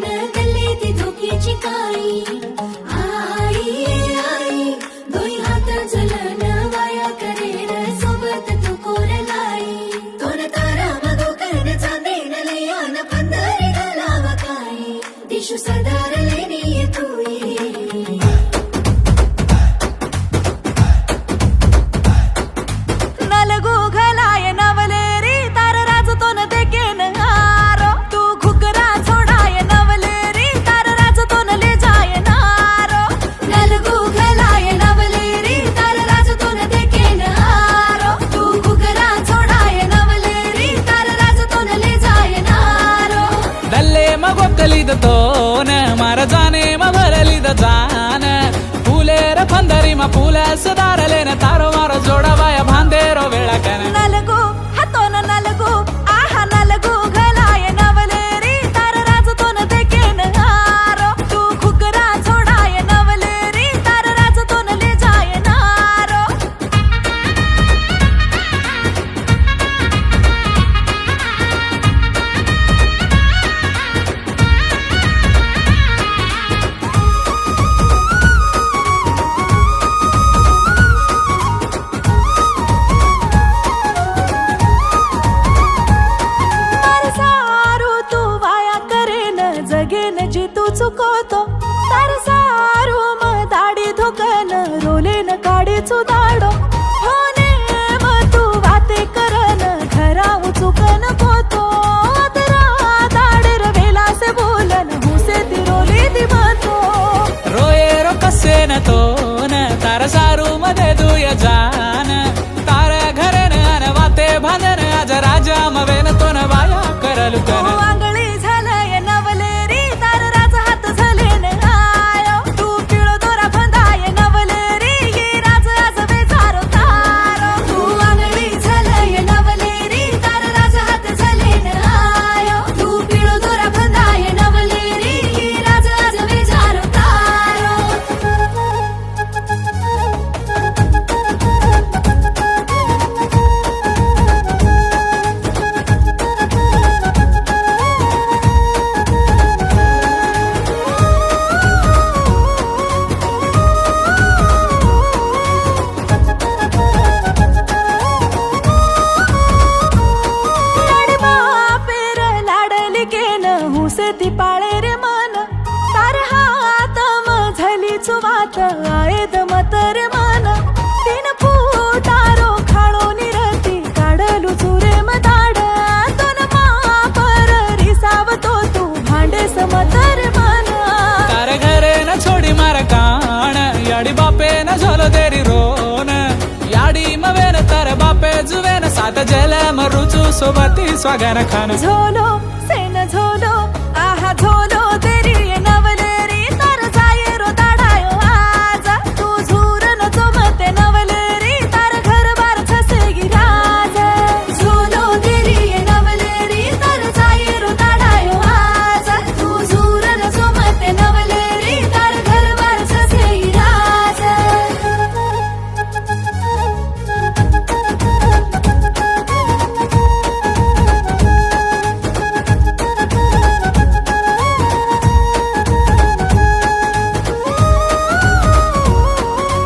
न गल्ली ती धोकीची काळी आई आई दोई हात झुलन वाया करेन सोबत तू कोरलाई तोन तारा मगो कर्ण चांदेन लयान पंधरे घालाव काही दिशू सदार लेनी तुई नलगू घलाय नवलेरी तार राज तो न देकेन हारो तू घुगरा छोडाय नवलेरी तार राज तो न ले जाय नारो नलगू घलाय नवलेरी तार राज तो न देकेन हारो तू घुगरा छोडाय नवलेरी तार राज तो न ले जाय नारो दल्ले मगोकलिद तोन मार जाने मभरलिद जान फुलेर फंदरी म फुला सुधारलेन तारो मारो जोडवाय भांदेरो वेळाकन नलगू हातो न नलगू आहा नलगू घलाय नवलेरी तार राज तो न देकेन हारो तू घुगरा छोडाय नवलेरी तार राज तो न ले जाय नारो तार सारू तू वाया करेन जगेन जी तू चुकवतो तार सारू म दाढी धुकन रोलेन काढी चुदाडो होने म तू वाते करन घरा चुकन पोतो अदरा दाडर वेला से बोलन हुसे ती रोली दी मतो रोयेरो कसेन तोन तार सारू मध्ये दुय जान तार घरन अन वाते भांदन आज राजा मवेन तोन वाया करलु कन आंगळी झालंय नवलेरी तार राज हात झालेन आयो तू पिळो दोरा फंदाय नवलेरी ही राज आज बेजारो तारो तू आंगळी झालंय नवलेरी तार राज हात झालेन आयो तू पिळो दोरा फंदाय नवलेरी ही राज आज बेजारो तारो लाडबा पेर लाडली केन हुसे ती पाळे रे मन तार हात झाली चुवात आयद मतर मन तीन फुटारो खाळो निरती काढलू चुरे मदाड दोन मापर रिसावतो तू भांडे समतर मन तार घरे न छोडी मार काण याडी बापे न झोलो देरी रोन याडी मवेन तार बापे जुवेन सात जेल मरुचू सोबती स्वागन खान झोलो